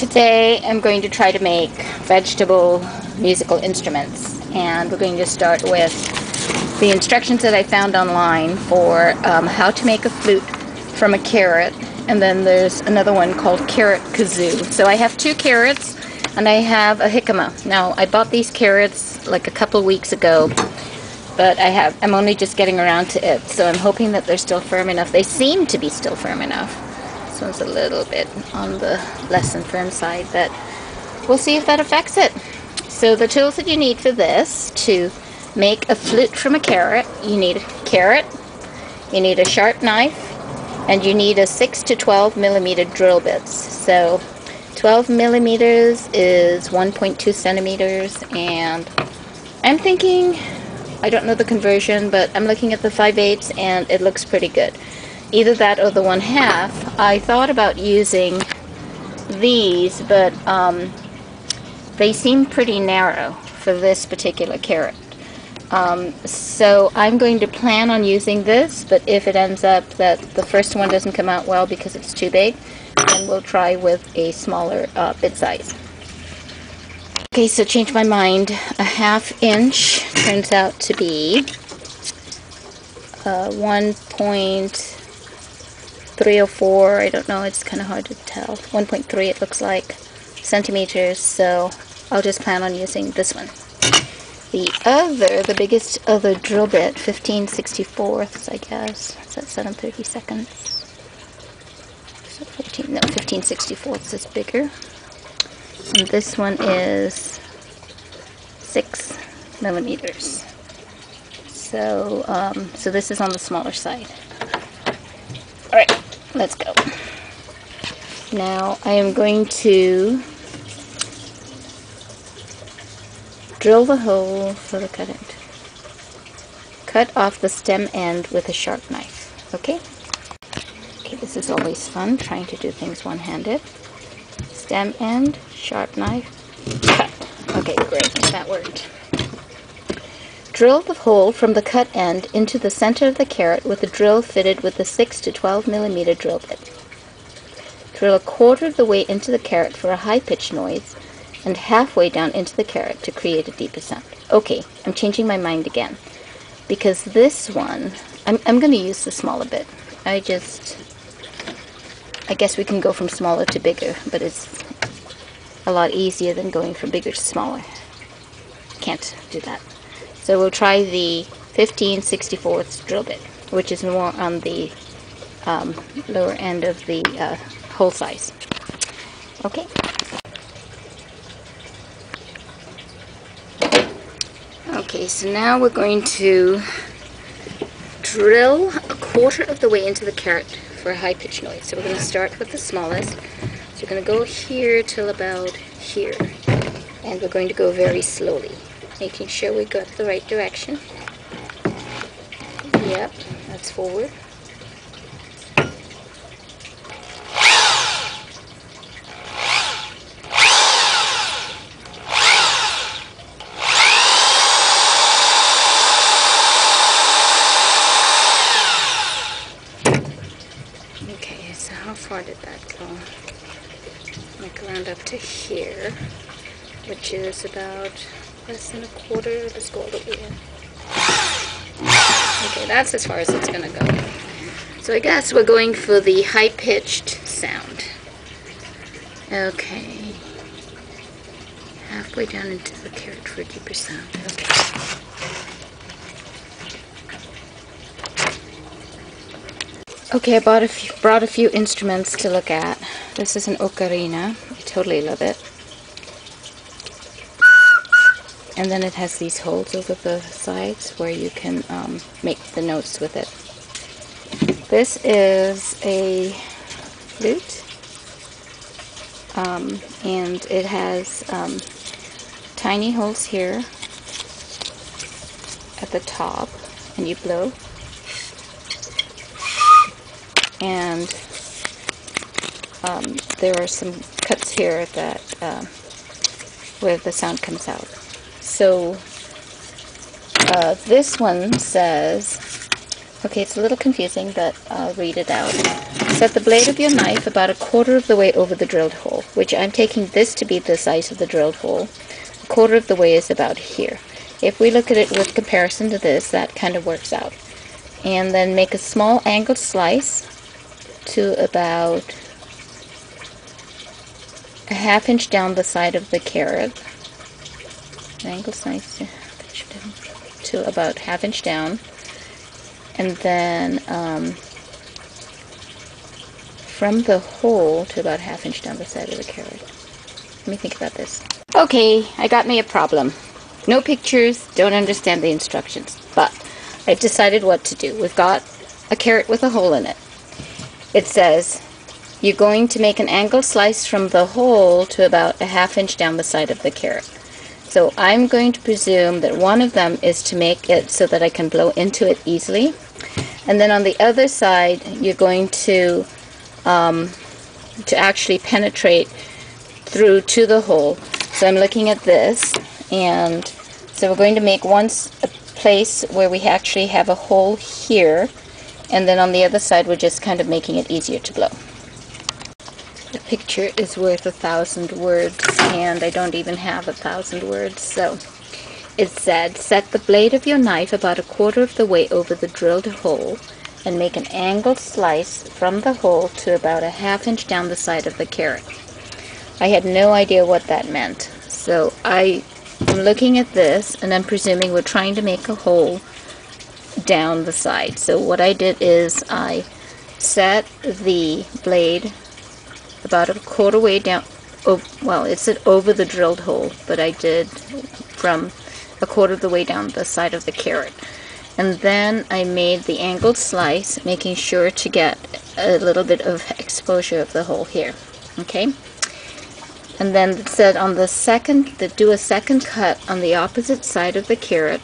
Today I'm going to try to make vegetable musical instruments, and we're going to start with the instructions that I found online for how to make a flute from a carrot, and then there's another one called carrot kazoo. So I have 2 carrots and I have a jicama. Now I bought these carrots like a couple weeks ago, but I'm only just getting around to it, so I'm hoping that they're still firm enough. They seem to be still firm enough. This one's a little bit on the less than firm side, but we'll see if that affects it. So the tools that you need for this, to make a flute from a carrot, you need a carrot, you need a sharp knife, and you need a 6 to 12 millimeter drill bits. So 12 millimeters is 1.2 centimeters, and I'm thinking, I don't know the conversion, but I'm looking at the 5/8 and it looks pretty good. Either that or the 1/2. I thought about using these, but they seem pretty narrow for this particular carrot. So I'm going to plan on using this, but if it ends up that the first one doesn't come out well because it's too big, then we'll try with a smaller bit size. Okay, so change my mind. A 1/2 inch turns out to be 1.304, I don't know, it's kind of hard to tell. 1.3 it looks like centimeters, so I'll just plan on using this one. The biggest other drill bit, 15/64, I guess. Is that 7/32? So 15/64 is bigger. And this one is 6 millimeters. So, so this is on the smaller side. Alright, let's go. Now I am going to drill the hole for the cut end. Cut off the stem end with a sharp knife. Okay? Okay, this is always fun, trying to do things one-handed. Stem end, sharp knife, cut. Okay, great, that worked. Drill the hole from the cut end into the center of the carrot with a drill fitted with a 6 to 12 millimeter drill bit. Drill 1/4 of the way into the carrot for a high-pitched noise, and halfway down into the carrot to create a deeper sound. Okay, I'm changing my mind again, because this one, I'm going to use the smaller bit. I guess we can go from smaller to bigger, but it's a lot easier than going from bigger to smaller. Can't do that. So we'll try the 15/64 drill bit, which is more on the lower end of the hole size. Okay. Okay, so now we're going to drill 1/4 of the way into the carrot for a high-pitched noise. So we're going to start with the smallest. So we're going to go here till about here. And we're going to go very slowly, making sure we got the right direction. Yep, that's forward. Okay, so how far did that go? Like around up to here, which is about less than 1/4. Let's go all the way in. Okay, that's as far as it's gonna go. So I guess we're going for the high-pitched sound. Okay. Halfway down into the carrot for a deeper sound. Okay. Okay, I brought a few instruments to look at. This is an ocarina. I totally love it. And then it has these holes over the sides where you can make the notes with it. This is a flute, and it has tiny holes here at the top, and you blow. And there are some cuts here that where the sound comes out. So this one says Okay, it's a little confusing, but I'll read it out. Set the blade of your knife about 1/4 of the way over the drilled hole, which I'm taking this to be the size of the drilled hole. 1/4 of the way is about here. If we look at it with comparison to this, that kind of works out. And then make a small angled slice to about 1/2 inch down the side of the carrot. An angled slice to about 1/2 inch down. And then from the hole to about 1/2 inch down the side of the carrot. Let me think about this. Okay, I got me a problem. No pictures, don't understand the instructions, but I've decided what to do. We've got a carrot with a hole in it. It says you're going to make an angled slice from the hole to about 1/2 inch down the side of the carrot. So I'm going to presume that one of them is to make it so that I can blow into it easily. And then on the other side, you're going to actually penetrate through to the hole. So I'm looking at this, and so we're going to make a place where we actually have a hole here, and then on the other side we're just kind of making it easier to blow. A picture is worth 1,000 words, and I don't even have 1,000 words. So it said, set the blade of your knife about 1/4 of the way over the drilled hole and make an angled slice from the hole to about 1/2 inch down the side of the carrot. I had no idea what that meant. So I'm looking at this, and I'm presuming we're trying to make a hole down the side. So what I did is I set the blade about 1/4 way down, well, it said over the drilled hole, but I did from 1/4 of the way down the side of the carrot. And then I made the angled slice, making sure to get a little bit of exposure of the hole here. Okay? And then it said on the second, do a second cut on the opposite side of the carrot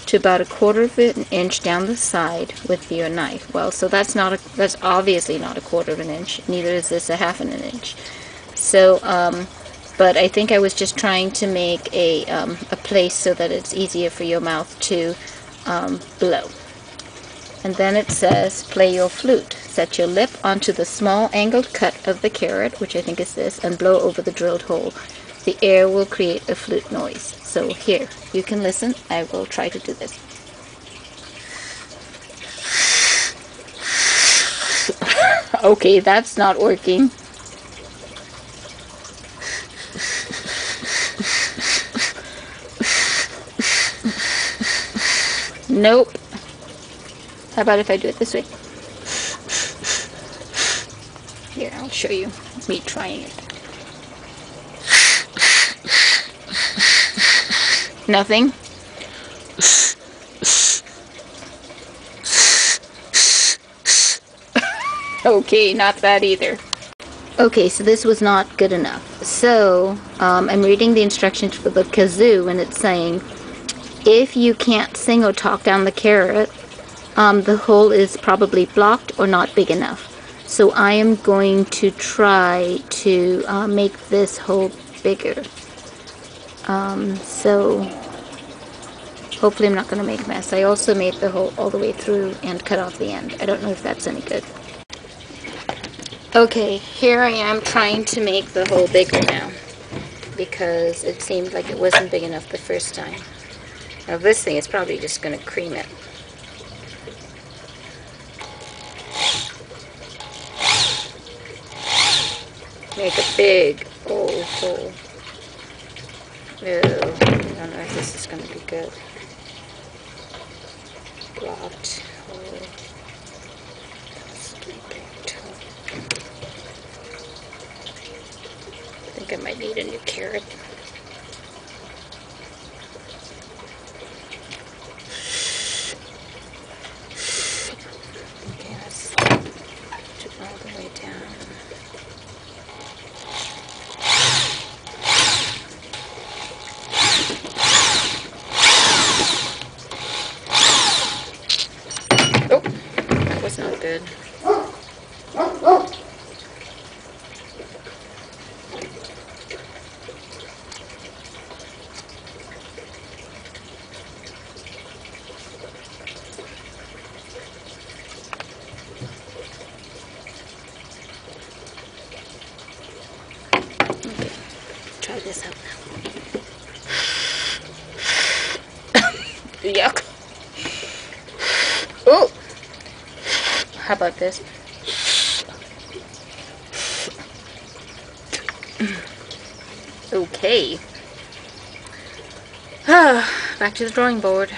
to about 1/4 of an inch down the side with your knife. Well, so that's obviously not 1/4 of an inch. Neither is this 1/2 of an inch. So, but I think I was just trying to make a place so that it's easier for your mouth to blow. And then it says, play your flute. Set your lip onto the small angled cut of the carrot, which I think is this, and blow over the drilled hole. The air will create a flute noise. So here, you can listen. I will try to do this. Okay, that's not working. Nope. How about if I do it this way? Here, I'll show you me trying it. Nothing? Okay, not that either. Okay, so this was not good enough. So, I'm reading the instructions for the kazoo, and it's saying, if you can't sing or talk down the carrot, the hole is probably blocked or not big enough. So I am going to try to make this hole bigger. So hopefully I'm not going to make a mess. I also made the hole all the way through and cut off the end. I don't know if that's any good. Okay, here I am trying to make the hole bigger now, because it seemed like it wasn't big enough the first time. Now this thing is probably just going to cream it. Make a big old hole. Ew, I don't know if this is going to be good. Blocked hole. I think I might need a new carrot. Okay, let's do it all the way down. That's not good. this up now. Yuck. Oh! How about this? Okay. Back to the drawing board.